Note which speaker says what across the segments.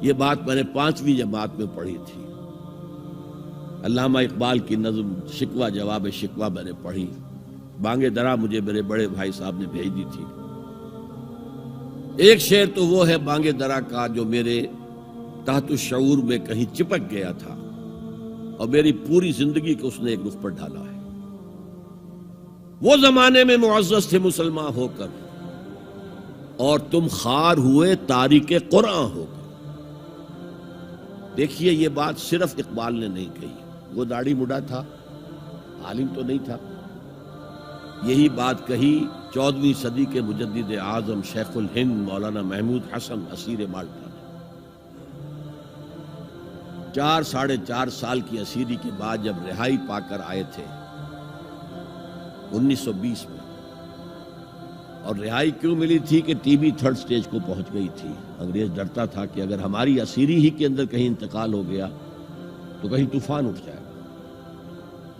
Speaker 1: یہ بات میں نے 5ویں جماعت میں پڑھی تھی. علامہ اقبال کی نظم شکوہ جواب شکوہ میں نے پڑھی. بانگ درا مجھے میرے بڑے بھائی صاحب نے بھیج دی تھی. ایک شعر تو وہ ہے بانگ درا کا جو میرے تحت الشعور میں کہیں چپک گیا تھا اور میری پوری زندگی کو اس نے ایک رخ پر ڈالا ہے. وہ زمانے میں معزز تھے مسلمان ہو کر اور تم خوار ہوئے تاریک قرآن ہو کر. دیکھیے یہ بات صرف اقبال نے نہیں کہی. وہ داڑھی مڈا تھا، عالم تو نہیں تھا. یہی بات کہی 14ویں صدی کے مجدد اعظم شیخ الہند مولانا محمود حسن اسیر مالٹا نے. 4 سال کی اسیری کے بعد جب رہائی پا کر آئے تھے 1920 میں، اور رہائی کیوں ملی تھی کہ ٹی بی 3rd سٹیج کو پہنچ گئی تھی. انگریز ڈرتا تھا کہ اگر ہماری اسیری ہی کے اندر کہیں انتقال ہو گیا تو کہیں طوفان اٹھ جائے گا،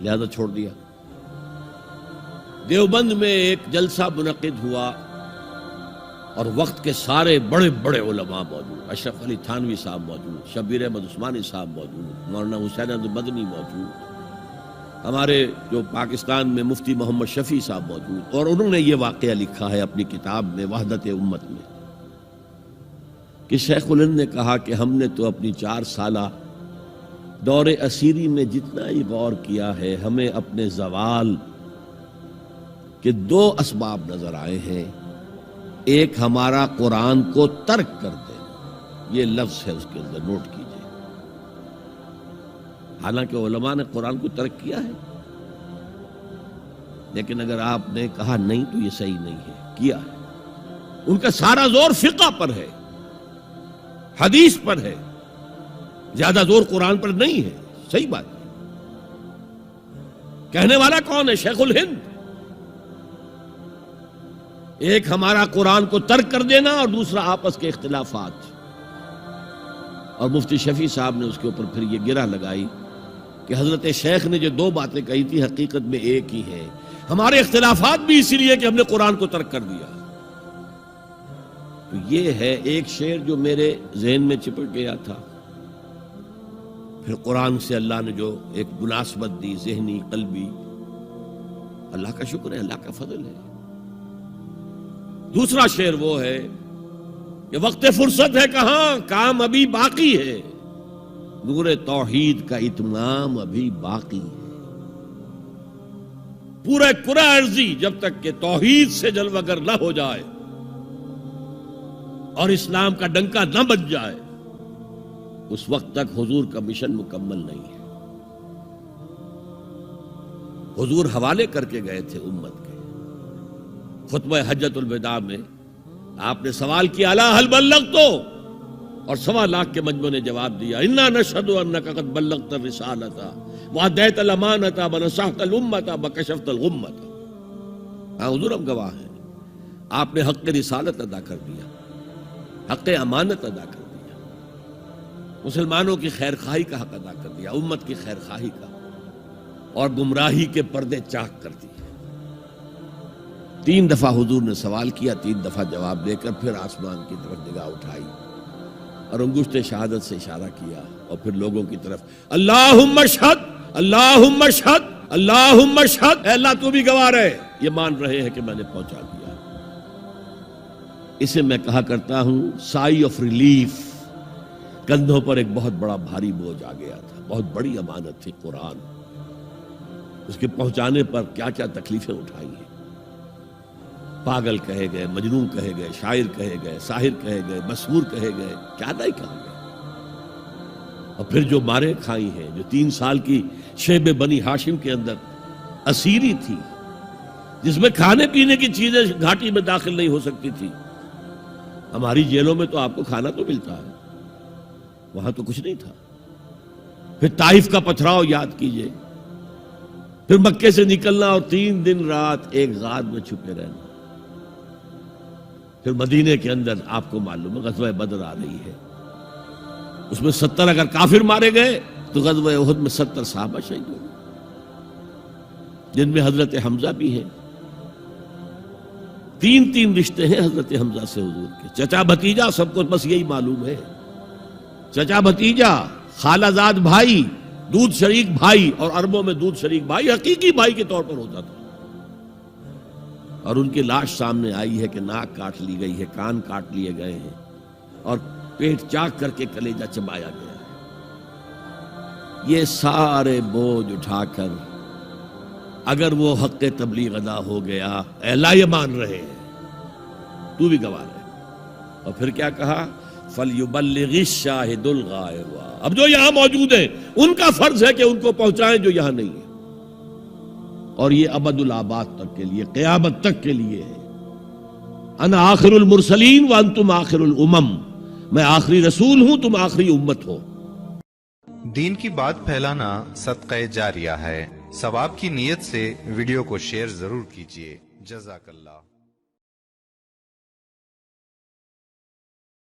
Speaker 1: لہذا چھوڑ دیا. دیوبند میں ایک جلسہ منعقد ہوا اور وقت کے سارے بڑے بڑے علماء موجود. اشرف علی تھانوی صاحب موجود، شبیر احمد عثمانی صاحب موجود، مولانا حسین احمد مدنی موجود، ہمارے جو پاکستان میں مفتی محمد شفیع صاحب موجود. اور انہوں نے یہ واقعہ لکھا ہے اپنی کتاب میں وحدت امت میں کہ شیخ الہند نے کہا کہ ہم نے تو اپنی 4 سالہ دور اسیری میں جتنا ہی غور کیا ہے، ہمیں اپنے زوال کے 2 اسباب نظر آئے ہیں. ایک ہمارا قرآن کو ترک کر دینا، یہ لفظ ہے اس کے اندر، نوٹ کیجئے. حالانکہ علماء نے قرآن کو ترک کیا ہے، لیکن اگر آپ نے کہا نہیں تو یہ صحیح نہیں ہے، کیا ہے. ان کا سارا زور فقہ پر ہے، حدیث پر ہے، زیادہ زور قرآن پر نہیں ہے. صحیح بات ہے. کہنے والا کون ہے؟ شیخ الہند. ایک ہمارا قرآن کو ترک کر دینا اور دوسرا آپس کے اختلافات. اور مفتی شفیع صاحب نے اس کے اوپر پھر یہ گرہ لگائی کہ حضرت شیخ نے جو 2 باتیں کہی تھی حقیقت میں ایک ہی ہے. ہمارے اختلافات بھی اسی لیے کہ ہم نے قرآن کو ترک کر دیا. تو یہ ہے ایک شعر جو میرے ذہن میں چپک گیا تھا. پھر قرآن سے اللہ نے جو ایک مناسبت دی ذہنی قلبی، اللہ کا شکر ہے، اللہ کا فضل ہے. دوسرا شعر وہ ہے کہ وقت فرصت ہے کہاں، کام ابھی باقی ہے، نور توحید کا اتمام ابھی باقی ہے. پورا کرہ ارضی جب تک کہ توحید سے جلوگر نہ ہو جائے اور اسلام کا ڈنکا نہ بج جائے، اس وقت تک حضور کا مشن مکمل نہیں ہے. حضور حوالے کر کے گئے تھے امت کے. خطبہ حجت الوداع میں آپ نے سوال کیا الا هل بلغت، اور 1.25 لاکھ کے مجمع نے جواب دیا انا نشهد انك قد بلغت الرسالة واديت الامانة ونصحت الامة وكشفت الغمة. ہاں حضور ہم گواہ ہیں، آپ نے حق رسالت ادا کر دیا، حق امانت ادا کر دیا، مسلمانوں کی خیر خواہی کا حق ادا کر دیا، امت کی خیر خواہی کا، اور گمراہی کے پردے چاک کر دیے. 3 دفعہ حضور نے سوال کیا، 3 دفعہ جواب دے کر پھر آسمان کی طرف نگاہ اٹھائی اور انگشت شہادت سے اشارہ کیا اور پھر لوگوں کی طرف اللہم اشہد اللہم اشہد اللہم اشہد، اے اللہ تو بھی گواہ رہے، یہ مان رہے ہیں کہ میں نے پہنچا دیا. اسے میں کہا کرتا ہوں سائی آف ریلیف. کندھوں پر ایک بہت بڑا بھاری بوجھ آ گیا تھا، بہت بڑی امانت تھی قرآن. اس کے پہنچانے پر کیا کیا تکلیفیں اٹھائی ہیں. پاگل کہے گئے، مجنون کہے گئے، شاعر کہے گئے، ساحر کہے گئے، مسحور کہے گئے، کیا نہیں کہا گیا. اور پھر جو مارے کھائی ہیں، جو 3 سال کی شیب بنی ہاشم کے اندر اسیری تھی، جس میں کھانے پینے کی چیزیں گھاٹی میں داخل نہیں ہو سکتی تھی. ہماری جیلوں میں تو آپ کو کھانا تو ملتا ہے، وہاں تو کچھ نہیں تھا. پھر طائف کا پتھراؤ یاد کیجئے، پھر مکے سے نکلنا اور 3 دن رات ایک غار میں چھپے رہنا. پھر مدینے کے اندر آپ کو معلوم ہے غزوہ بدر آ رہی ہے، اس میں 70 اگر کافر مارے گئے تو غزوہ احد میں 70 صحابہ شہید ہوئے، جن میں حضرت حمزہ بھی ہیں. 3 رشتے ہیں حضرت حمزہ سے حضور کے، چچا بھتیجا، سب کو بس یہی معلوم ہے. چچا بھتیجا، خالہ زاد بھائی، دودھ شریک بھائی، اور عربوں میں دودھ شریک بھائی حقیقی بھائی کے طور پر ہوتا تھا. اور ان کی لاش سامنے آئی ہے کہ ناک کاٹ لی گئی ہے، کان کاٹ لیے گئے ہیں، اور پیٹ چاک کر کے کلیجہ چبایا گیا ہے. یہ سارے بوجھ اٹھا کر اگر وہ حق تبلیغ ادا ہو گیا، اے اللہ یہ مان رہے ہیں، تو بھی گواہ رہے. اور پھر کیا کہا؟ فَلْيُبَلِّغِ الشَّاهِدُ الْغَائِبَ. اب جو یہاں موجود ہیں ان کا فرض ہے کہ ان کو پہنچائیں جو یہاں نہیں ہے. اور یہ ابد الآباد تک کے لیے، قیامت تک کے لیے ہے. انا آخر المرسلین وانتم آخر الامم. میں آخری رسول ہوں، تم آخری امت ہو.
Speaker 2: دین کی بات پھیلانا صدقہ جاریہ ہے. ثواب کی نیت سے ویڈیو کو شیئر ضرور کیجیے. جزاک اللہ.